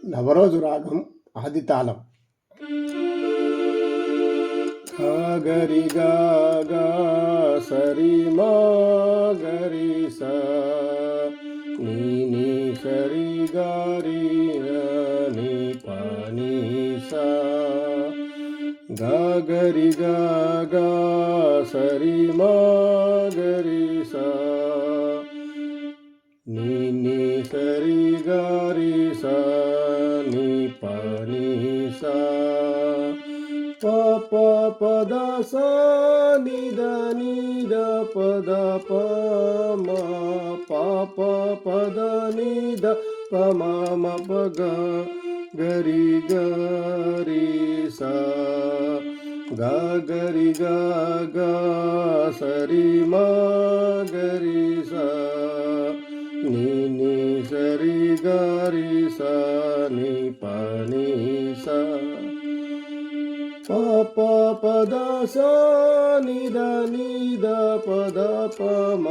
నవరోజు రాగం ఆది తాళం. గరి గా సరి మా గరి సా నీ నీ సరి గారి నీ పాని సా గరి గా సరి మా గరి సా నీ నీ సరి గారి సా నీ పాని సా ప పద సా ని ద ని ద పద ప మ పద ని ద ప మ మ ప గ గరి గరి సా గరి గ సరి మా గరి సా నీ నీ సరి గరి సా నీ పాని సా పద సా ని ద పద ప మ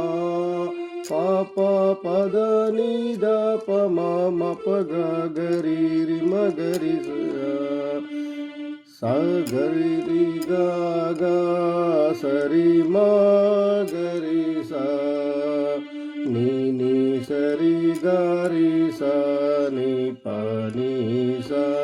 పద ని ద ప మ మ ప గ గరి రి మ గరి సా గరి రి గ సరి మ గరి సా నీ నీ సరి గరి సా నీ పాని సా